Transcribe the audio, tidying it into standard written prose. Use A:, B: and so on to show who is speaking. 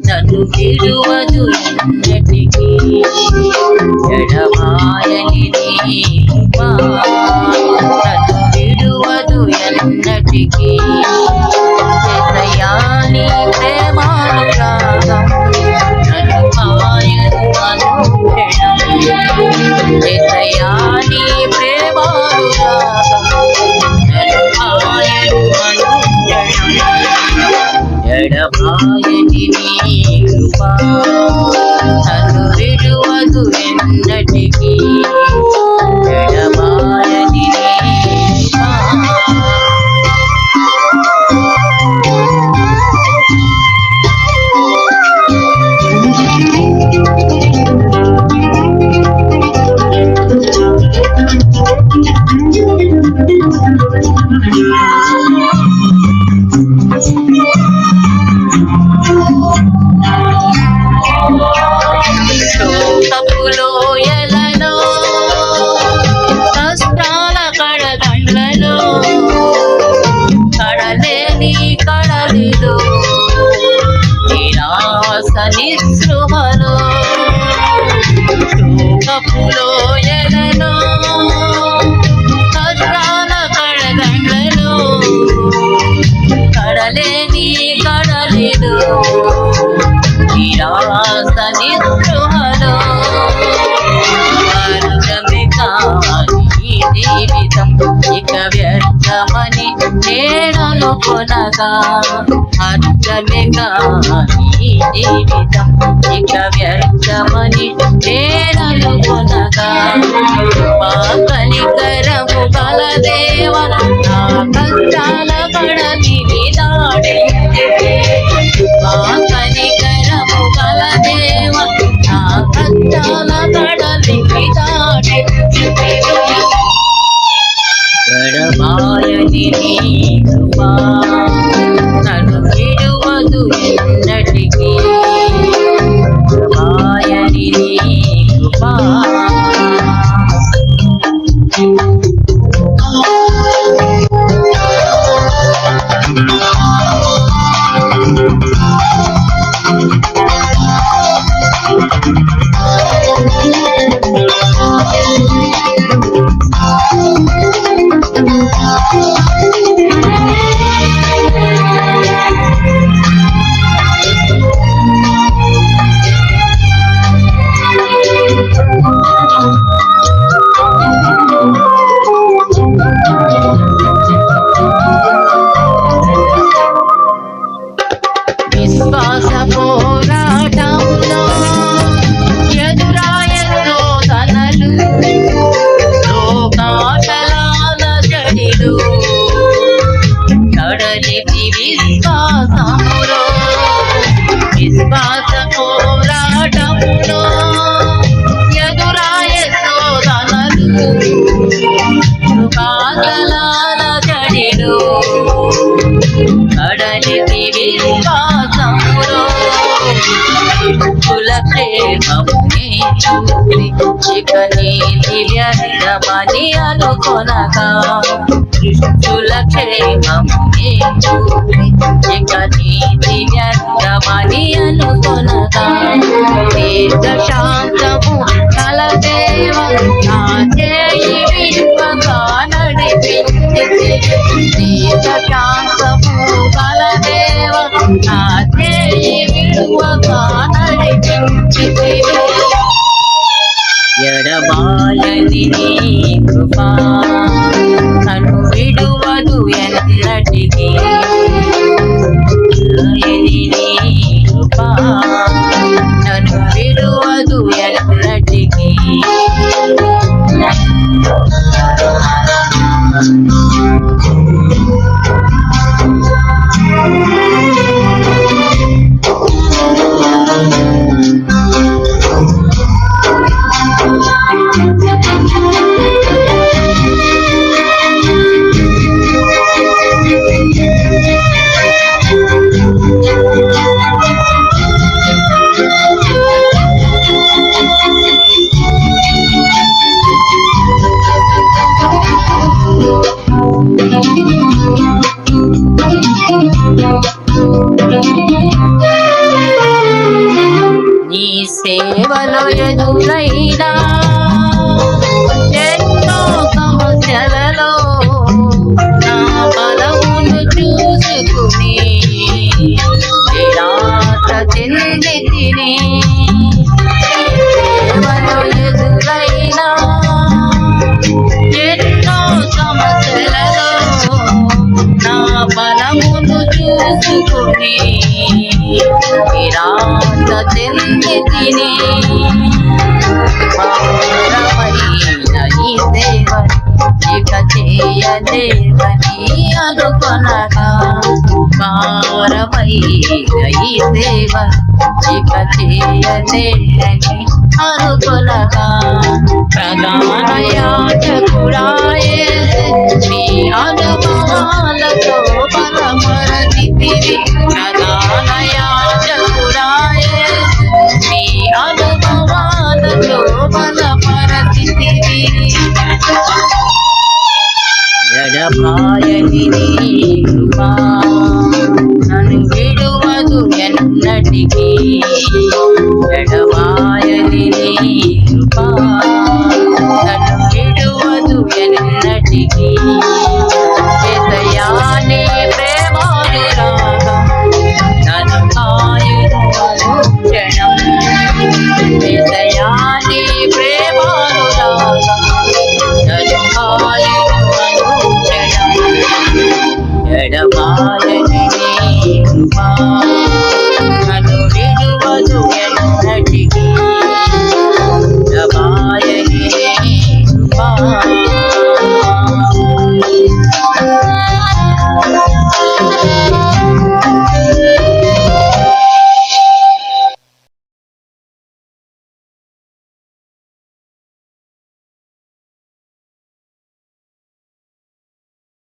A: నన్ను విడువదు ఎన్నటికీ ఎడబాయని నీ కృప నన్ను విడువదు ఎన్నటికీ యేసయ్యా నీ ప్రేమానురాగం నన్ను మాయను అనుక్షణం యేసయ్యా నీ ప్రేమానురాగం నన్ను మాయను అనుక్షణం ఎడబాయని నీ కృప నన్ను విడువదు ఎన్నటికీ ఎడబాయని నీ లోయలలో కష్టాల కడగండ్లలో కడలేని కడలిలో నిరాశ నిస్పృహలో శోకపు లోయలలో కష్టాల కడగండ్లలో కడలేని కడలిలో నిరాశ నిస్పృహలో జీవితం ఇక వ్యర్థమని నేనను కొనగా అర్థమే కాని జీవితం ఇక వ్యర్థమని నేనను కొనగా కనికరము గల దేవ నా కష్టాల కడలిని దాటించితే కనికరము గల దేవ నా కష్టాల కడలిని దాటించితే ఎడబాయని నీ కృప నన్ను విడువదు ఎన్నటికీ ఎడబాయని నీ కృప విశ్వాస పోరాటంలో ఎదురాయ శోధనలు లోకాశలాల జడిలు కడలికి విశ్వాసములో విశ్వాస పోరాటంలో ఎదురాయ శోధనలు లోకాశలాల జడిలు కడలికి విశ్వాసములో కుల ప్రేమమునే ఇక నీతి వ్యర్థమని అనుకొనగా దుష్టుల క్షేమమునే ఇక నీతి వ్యర్థమని అనుకొనగా దీర్ఘ శాంతము కల దేవ నా చేయి విశ్వగా నడిపించితే దీర్ఘ శాంతము కల దేవ నా చేయి విశ్వగా నడిపించితే ఎడబాయని నీ కృప నన్ను విడువదు ఎన్నటికీ ఎడబాయని నీ కృప నన్ను విడువదు ఎన్నటికీ నీ సేవలో ఎదురైనా ఎన్నో సమస్యలలో నా బలమును చూసుకుని నిరాశ చెంది తిని సేవలో ఎదురైనా ఎన్నో సమస్యలలో నా బలమును చూసుకుని నిరాశ చెంది తిని భారమైన ఈ సేవని ఇక చేయలేవని అనుకొనగా భారమైన ఈ సేవని ఇక చేయలేవని అనుకొనగా ప్రధాన యాజకుడాయే నీ అనుభవాలతో బలపరచితివి ప్రధాన యాజకుడాయే నీ అనుభవాలతో బలపరచితివి ఎడబాయని నీ కృపా నన్ను విడువదు ఎన్నటికీ ఎడబాయని నీ కృపా